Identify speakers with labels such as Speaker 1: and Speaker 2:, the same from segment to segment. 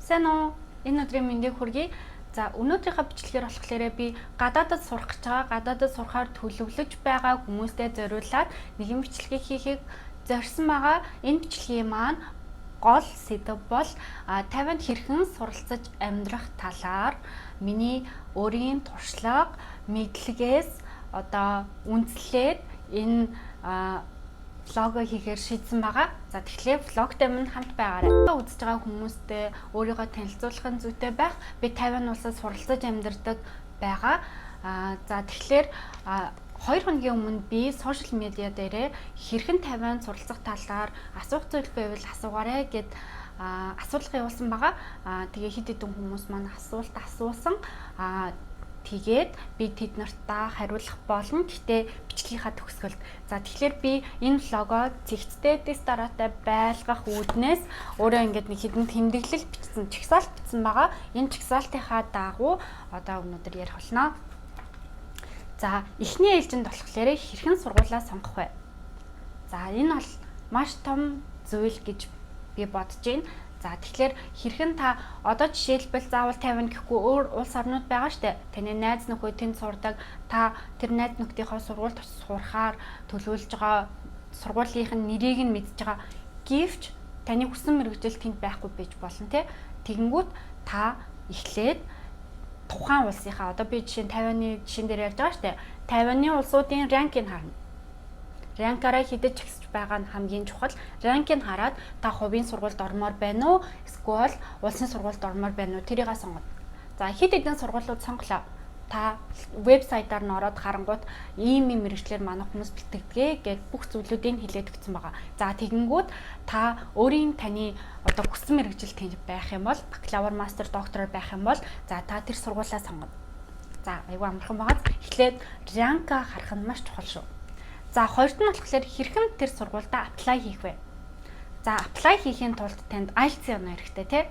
Speaker 1: Сайн уу? Энэ өдрийн мэндийг хүргэе. За өнөөдрийнхөө бичлэгээр болохоор би гадаадд сурах гэж байгаа, гадаадд сурахаар төлөвлөж байгаа хүмүүстээ зориулаад нэгэн бичлэгийг хийхийг зорьсон байгаа. Энэ бичлэгийн маань гол сэдэв бол тавинд хэрхэн суралцаж амьдрах талаар миний өөрийн туршлага, мэдлэгээс үндэслээд энэ влог хийхээр шийдсэн байгаа. За тэгэхээр влогтой минь хамт байгаарай. Үзэж байгаа хүмүүстээ өөрийгөө танилцуулахын зүйтэй байх. Би 50 улсад суралцаж амьдардаг байгаа. За тэгэхээр 2 хоногийн өмнө би сошиал медиа дээрээ хэрхэн 50 суралцах талаар асуух зүйл байвал асуугаарай гэд асуулга явуулсан байгаа. Тэгээ хэд хэдэн хүмүүс маань асуулт асуусан. Тэгээд би тэднэртээ хариулах болно. Гэтэ бичлэгийнхаа төгсгөлд. За тэгэхээр би энэ влогоо зэгцтэй тест дараатай байлгах үүднээс өөрөө ингээд нэг хэдэн тэмдэглэл бичсэн, чагсаалт бичсэн байгаа. Энэ чагсаалтынхаа дагуу өнөөдөр ярих болно. За эхний ээлжинд болохоор хэрхэн сургуулаа сонгох вэ? За энэ бол маш том зүйл гэж би бодож байна. За тэгэхээр хэрхэн та одоо жишээлбэл заавал 50 гэхгүй өөр улс орнууд байгаа штэ. Таны найз нөхөд тэнд сурдаг. Та тэр найз нөхдийнхөө сургуульд сурахаар төлөвлөж байгаа сургуулийн нэрийг нь мэдж байгаа. Гэвч таны хүссэн мэргэжил тэнд байхгүй байж болно те. Тэгэнгүүт та эхлээд тухайн улсынхаа би жишээ нь 50-ны жишээн дээр ярьж байгаа штэ. 50-ны улсуудын ранкийг харна. Ранкаараа хідэж агсж байгаа нь хамгийн чухал. Ранкийг хараад та хувийн сургуульд ормоор байна уу? Эсвэл улсын сургуульд ормоор байна уу? Тэрийг сонгоно. За хэд хэдэн сургуулиуд сонголоо. Та вебсайтаар н ороод харангуут ийм мэргэжлэр манайх хүмүүс бэлтгэдэг гэд бүх зүйлүүдийг хэлээд өгсөн байгаа. За тэгэнгүүт та өөрийн таны хүссэн мэргэжил тэнд байх юм бол бакалавр, мастер, доктороор байх юм бол за та тэр сургуулаа сонгоно. За айгүй амархан байгаа. Эхлээд ранка харах нь маш чухал шүү. За хоёрт нь болохоор хэрхэн тэр сургуультай apply хийх вэ? За apply хийхийн тулд танд IELTS оноо хэрэгтэй тий.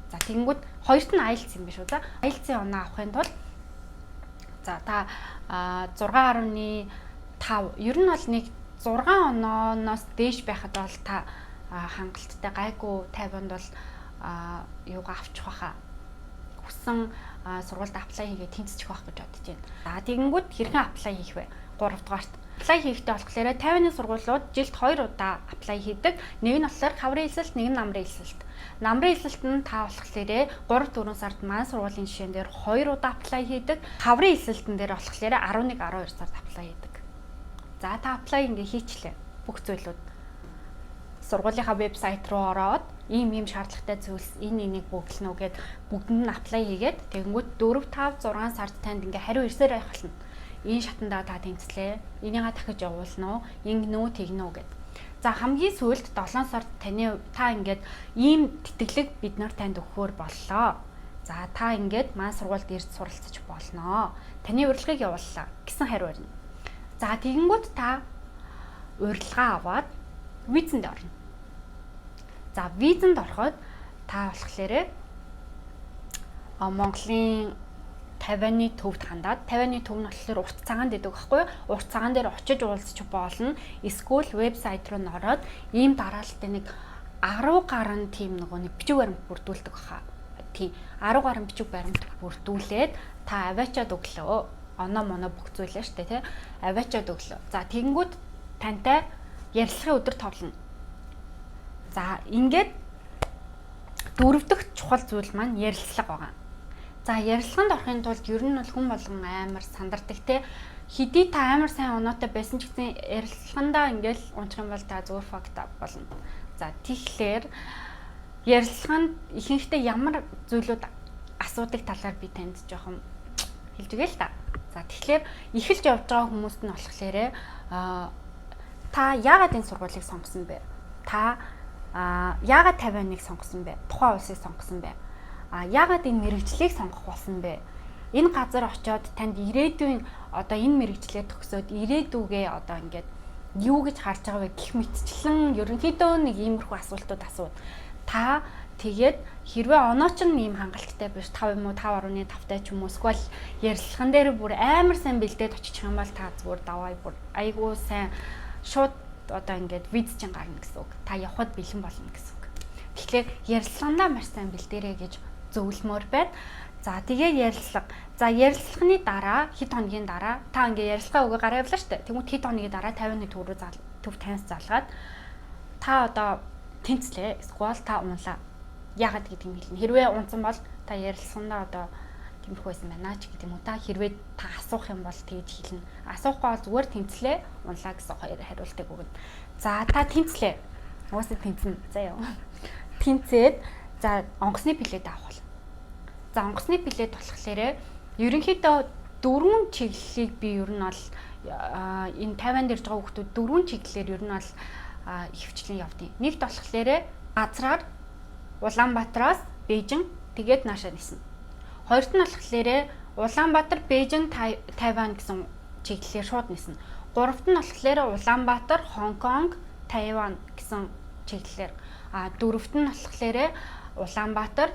Speaker 1: За тэгэнгүүт хоёрт нь IELTS юм биш үү? За IELTS оноо авахын тулд за та 6.5 ер нь бол нэг 6 онооноос дээш байхад бол та хангалттай гайгүй 50-нд бол юугаа авчих байхаа. Хүссэн сургуульд apply хийгээд тэнцчих байх гэж бодож байна. За тэгэнгүүт хэрхэн apply хийх вэ? 3 дугаарт apply хийхдээ болохоор 50-ны сургуулиуд жилд 2 удаа apply хийдэг. Нэг нь болохоор хаврын хэлсэлт, нэг нь намрын хэлсэлт. Намрын хэлсэлт нь та болохоор 3-4 сард маань сургуулийн жишээн дээр 2 удаа apply хийдэг. Хаврын хэлсэлтэн дээр болохоор 11-12 сард apply хийдэг. За та apply ингээ хийчлээ. Бүх зүйлүүд сургуулийнхаа вебсайт руу ороод ийм шаардлагатай зүйлс энийг бүгэлнэ үү гэд бүгдэнд нь apply хийгээд тэгэнгүүт 4, 5, 6 сард танд ингээ хариу ирсээр байх болно. Энэ шатандаа та тэнцлээ. Энийгээ дахиж явуулна уу? Ингэнэ үү, тэгнэ үү гэд. За хамгийн сүүлд 7 сард та ингээд ийм тэтгэлэг бид нар танд өгөхөөр боллоо. За та ингээд маань сургуульд ирж суралцаж болноо. Таны урилгыг явууллаа гэсэн хариу ирнэ. За тэгэнгүүт та урилгаа аваад визэнд орно. За визэнд ороход та болохоор Монголын 50-ны төвд хандаад 50-ны төв нь болохоор урт цагаан дэдэг байхгүй юу? Урт цагаан дээр очиж уулзч болно. Эсвэл вебсайт руу н ороод ийм дараалттай нэг 10 гаруй тийм нэг бичиг баримт бүрдүүлдэг баха. Тийм 10 гаруй бичиг баримт бүрдүүлээд та аваачаад өглөө. Оноо моно бүх зүйлээ штэ тий. Аваачаад өглөө. За тэгэнгүүт тантай ярилцлагын өдөр товлно. За ингээд 4 дахь чухал зүйл маань ярилцлага байгаа. За ярилцлаганд орохын тулд ер нь бол хүн болгон амар сандардаг те. Хэдий та амар сайн оноотой байсан ч гэсэн ярилцлагандаа ингээл унчих юм бол та зүгээр fucked up болно. За тэгэхээр ярилцлаганд ихэнхдээ ямар зүйлүүд асуудаг талаар би танд жоохон хэлж өгье л та. За тэгэхээр эхэлж явж байгаа хүмүүст нь болохоор та яагаад энэ сургуулийг сонгосон бэ? Та яагаад 51-ыг сонгосон бэ? Тухайн улсыг сонгосон бэ? Яагаад энэ мэргэжлийг сонгох болсон бэ? Энэ газар очиод танд ирээдүйн энэ мэргэжлээ төгсөөд ирээдүгээ ингээд юу гэж харж байгаа вэ гэх мэтчлэн ерөнхийдөө нэг иймэрхүү асуултууд асууд. Та тэгээд хэрвээ оноо ч ийм хангалттай биш 5 юм уу 5.5-тай ч юм уу эсвэл ярилцлаган дээр бүр амар сайн бэлдээд очих юм бол та зүгээр даваа бүр айгуу сайн шууд ингээд виз чинь гарна гэсэн үг. Та явхад бэлэн болно гэсэн үг. Тэгэхээр ярилцлагандаа маш сайн бэлдээрэй гэж зөвлөмөр байна. За тэгээ ярилцлага. За ярилцлагын дараа хэд хоногийн дараа та ингээ ярилцлага өгөө гараа явлаа штэ. Тэгмүүд хэд хоногийн дараа 50-ны төв таньс залгаад та одоо тэнцлээ. Эсвэл та унлаа. Яагаад гэдэг юм хэлнэ. Хэрвээ унсан бол та ярилцлагандаа одоо тиймэрхүү байсан байна ч гэдэг юм уу. Та хэрвээ та асуух юм бол тэгж хэлнэ. Асуухгүй бол зүгээр тэнцлээ, унлаа гэсэн хоёр хариултыг өгнө. За та тэнцлээ. Уусаа тэнцэн. За яа. Тэнцээд за онгоцны билет авах бол. За онгоцны билет болохоор ерөнхийдөө 4 чиглэлийг би ер нь бол энэ 50-анд ирж байгаа хүмүүс 4 чиглэлээр ер нь бол хөвчлэн явдیں۔ Нэгт болохоор газраар Улаанбаатараас Бээжин тэгээд наашаа нисэн. Хоёрт нь болохоор Улаанбаатар, Бээжин, Тайван гэсэн чиглэлээр шууд нисэн. Гуравт нь болохоор Улаанбаатар, Хонконг, Тайван гэсэн чиглэлээр. Дөрөвт нь болохоор Улаанбаатар,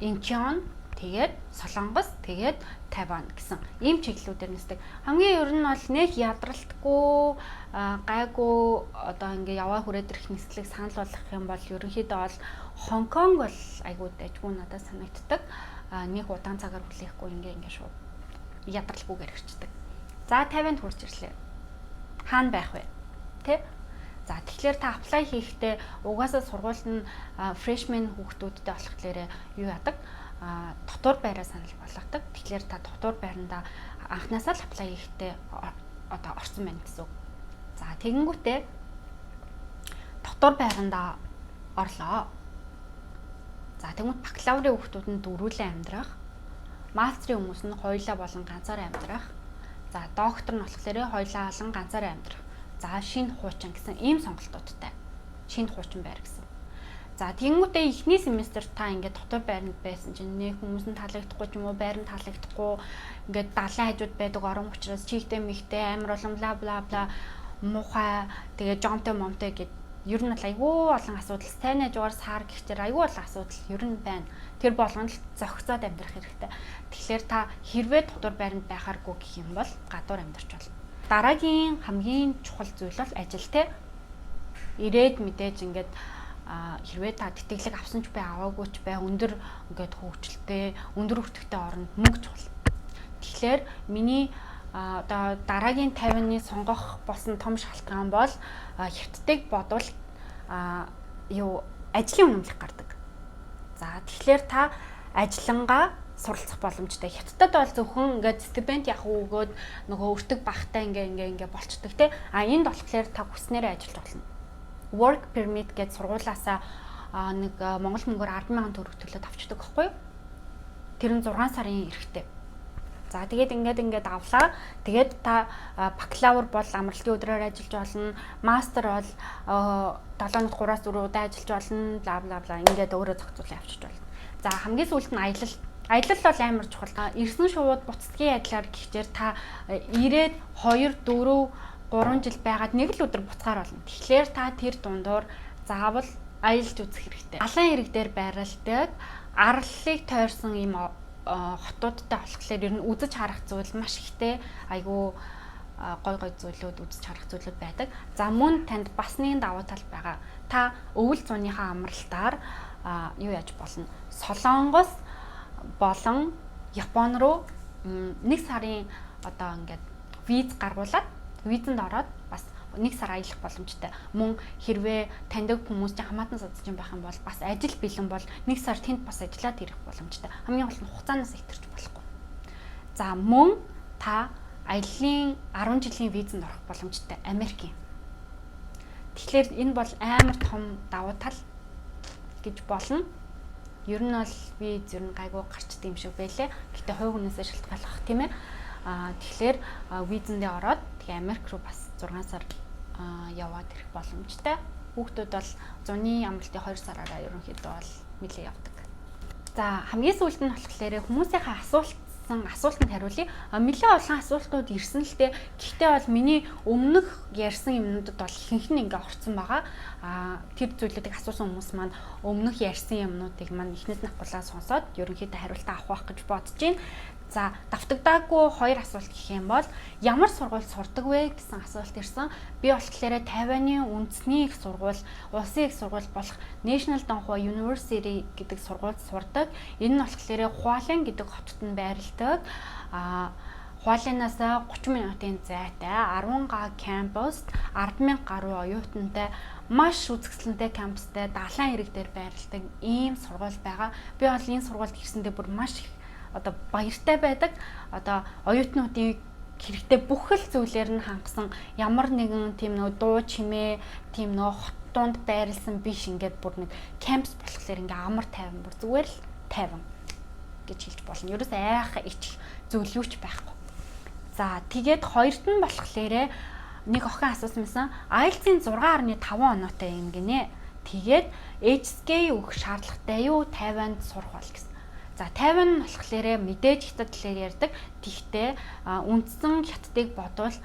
Speaker 1: Инчон, тэгээд Солонгос, тэгээд Тайван гэсэн ийм чиглэлүүдээр нисдэг. Хамгийн ер нь бол нэг ядралтгүй гайгүй одоо ингээ яваа хүрээд ирэх нислэг санал болгох юм бол ерөнхийдөө бол Хонконг бол айгүй дайггүй надад санагддаг. Нэг удаан цагаар хүлээхгүй ингээ шууд ядралгүйгээр ирчдэг. За 50-нд хурж ирлээ. Хаана байх вэ? Тэ? За тэгэхээр та apply хийхдээ угаасаа сургуульд нь freshman хүүхдүүдтэй болохоор юу яадаг? Дотор байраа санал болгодог. Тэгэхээр та дотор байранда анхнаасаа л apply хийхдээ одоо орсон байна гэсэн үг. За тэгэнгүүтээ дотор байранда орлоо. За тэгмүүд бакалаврын хүүхдүүд нь дөрвөлэн амьдрах, мастрын хүмүүс нь хоёулаа болон ганцаараа амьдрах. За доктор нь болохоор хоёулаа болон ганцаараа амьдрах. За шинэ хуучин гэсэн ийм сонголтуудтай. Шинэ хуучин байр гэсэн. За тэгэнгүүтээ эхний семестр та ингээд дотор байранд байсан чинь нэг хүмүүс нь таалагдахгүй ч юм уу, байранд таалагдахгүй ингээд далайн хажууд байдаг орон учраас чигтэй мигтэй амар олон бла бла бла муухай тэгээ жомтой момтой гэд ер нь айгүй олон асуудал сайн хажуугаар сар гихтэр айгүй олон асуудал ер нь байна. Тэр болгонд л зохицоод амьдрах хэрэгтэй. Тэгэхээр та хэрвээ дотор байранд байхааргүй гэх юм бол гадуур амьдарч болно. Дараагийн хамгийн чухал зүйл бол ажил те. Ирээд мэдээж ингээд хэрвээ та тэтгэлэг авсан ч бай аваагүй ч бай өндөр ингээд хөгжилтэй өндөр хүртэхтэй оронд мөнгө чухал. Тэгэхээр миний одоо дараагийн 50-ны сонгох болсон том шалтгаан бол хятадыг бодвол ажлын үнэмлэх гардаг. За тэгэхээр та ажиллангаа суралцах боломжтой. Хятадд бол зөвхөн ингээд стипенд явах өгөөд нөгөө өртөг багтай ингээ болчдөг те. Энд болохоор та хүснээрээ ажиллаж болно. Work permit гэж сургуулаасаа нэг монгол мөнгөөр 10,000 төгрөг төлөөд авчдаг байхгүй юу? Тэр нь 6 сарын эрэхтэй. За тэгээд ингээд авлаа. Тэгээд та бакалавр бол амралтын өдрөөр ажиллаж болно. Мастер бол 7-нд 3-аас 4 удаа ажиллаж болно. Бла бла бла ингээд өөрөө зохицуулан авчиж болно. За хамгийн сүүлд нь аялал. Аялал бол амар чухал. Ирсэн шууд буцдгийн адилаар гихчээр та ирээд 2, 4, 3 жил байгаад нэг л өдөр буцгаар болно. Тэгэхээр та тэр дундуур заавал аялж үзэх хэрэгтэй. Далайн эрэг дээр байрладаг арлыг тойрсон ийм хотуудтай болохоор ер нь үзэж харах зүйл маш ихтэй айгүй гой зүйлүүд үзэж харах зүйлүүд байдаг. За мөн танд бас нэгэн давуу тал байгаа. Та өвөл зууныхаа амралтаар юу яаж болно? Солонгос болон Япон руу 1 сарын одоо ингээд виз гаргуулад визэнд ороод бас 1 сар аялах боломжтой. Мөн хэрвээ таньдаг хүмүүс чинь хамаатан садж юм байх юм бол бас ажил бэлэн бол 1 сар тэнд бас ажиллаад ирэх боломжтой. Хамгийн гол нь хугацаанаас ихтэрч болохгүй. За мөн та аяллаа 10 жилийн визэнд орох боломжтой Америкийн. Тэгэхээр энэ бол амар том давуу тал гэж болно. Ер нь бол виз ер нь гайгүй гарчд юм шиг байлээ. Гэтэ хувь хүнээсээ шалтгааллах тийм ээ. Тэгэхээр визэндээ ороод тэгээ Америк руу бас 6 сар яваад ирэх боломжтой. Хүүхдүүд бол зуны амралтын 2 сараараа ерөнхийдөө бол нэлээд явдаг. За хамгийн сүүлд нь болохоор хүмүүсийнхээ асуултанд хариулъя. Нэлээд олон асуултууд ирсэн л дээ. Гэхдээ бол миний өмнөх ярьсан юмнуудад бол ихэнх нь ингээ орцсон байгаа. Тэр зүйлүүдийг асуусан хүмүүс маань өмнөх ярьсан юмнуудыг маань эхнээс нь ахгуулаа сонсоод ерөнхийдөө хариултаа авах байх гэж бодож байна. За давтагдаагүй хоёр асуулт гэх юм бол ямар сургууль сурдаг вэ гэсэн асуулт ирсэн. Би болохоор Тайваны үндэсний их сургууль, улсын их сургууль болох National Donghua University гэдэг сургуульд сурдаг. Энэ нь болохоор Хуалин гэдэг хотод нь байрладаг. Хуалинаас 30 минутын зайтай 10 га кампуст 10,000 гаруй оюутантай маш үзэсгэлэнтэй кампустай далайн ирэг дээр байрладаг ийм сургууль байгаа. Би бол энэ сургуульд ирсэндээ бүр маш их баяртай байдаг. Оюутнуудын хэрэгтэй бүх л зүйлээр нь хангасан ямар нэгэн тийм нөө дуу чимээ, тийм нөө хот донд байрлсан биш ингээд бүр нэг кампус болохоор ингээ амар тайван бүр зүгээр л тайван гэж хэлж болно. Ерөөс айх ич зүйл юу ч байхгүй. За тэгээд хоёрт нь болохоор нэг охин асуусан IELTS-ийн 6.5 оноотой юм гинэ. Тэгээд HSK өгөх шаардлагатай юу? Тайванд сурах бол гэсэн. За Тайван нь болохоор мэдээж хятад хэлээр ярьдаг. Тэгтээ үндсэн хятадыг бодвол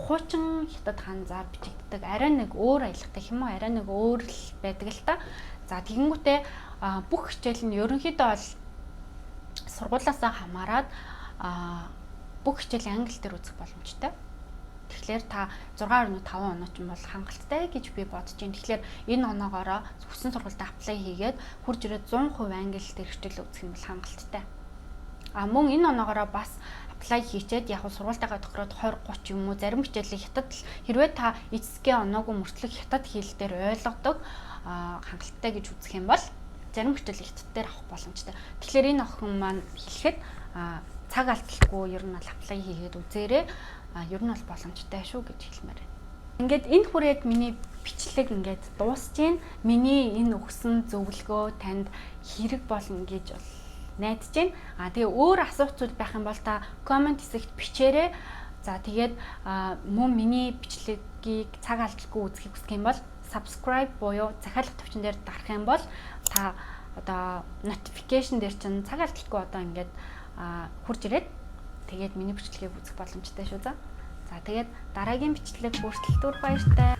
Speaker 1: хуучин хятад ханзаар бичигддэг арай нэг өөр аялгатай юм уу? Арай нэг өөр л байдаг л та. За тэгэнгүүтээ бүх хичээл нь ерөнхийдөө бол сургуулиасаа хамаарат бүх хичээл англи дээр үзэх боломжтой. Тэгэхээр та 6.5 оноо ч юм бол хангалттай гэж би бодож байна. Тэгэхээр энэ оноогоороо хүссэн сургуульд аплай хийгээд хурж ирээд 100% англи дээр хичээл үзэх юм бол хангалттай. Мөн энэ оноогоороо бас аплай хийчээд яг сургуультайгаа тохироод 20-30 юм уу зарим хичээлийг хятад хэрвээ та HSK оноогүй мөртлөг хятад хэл дээр ойлгодог хангалттай гэж үзэх юм бол зарим хичээлийг хятад дээр авах боломжтой. Тэгэхээр энэ охин маань хэлэхэд цаг алдалгүй ер нь бол аплай хийгээд үзээрэй. Ер нь бол боломжтой шүү гэж хэлмээр байна. Ингээд энэ хүрээд миний бичлэг ингээд дуусж гин. Миний энэ өгсөн зөвлөгөө танд хэрэг болно гэж бол найдаж байна. Тэгээ өөр асуух зүйл байх юм бол та комент хэсэгт бичээрэй. За тэгээд мөн миний бичлэгийг цаг алдалгүй үзэхийг хүсэх юм бол subscribe буюу захиалга төвчөн дээр дарах юм бол та notification дээр чинь цаг алдалгүй ингээд хурж ирээд тэгээд миний бичлэгийг үзэх боломжтой шүү. За тэгээд дараагийн бичлэг хүртэл баяртай.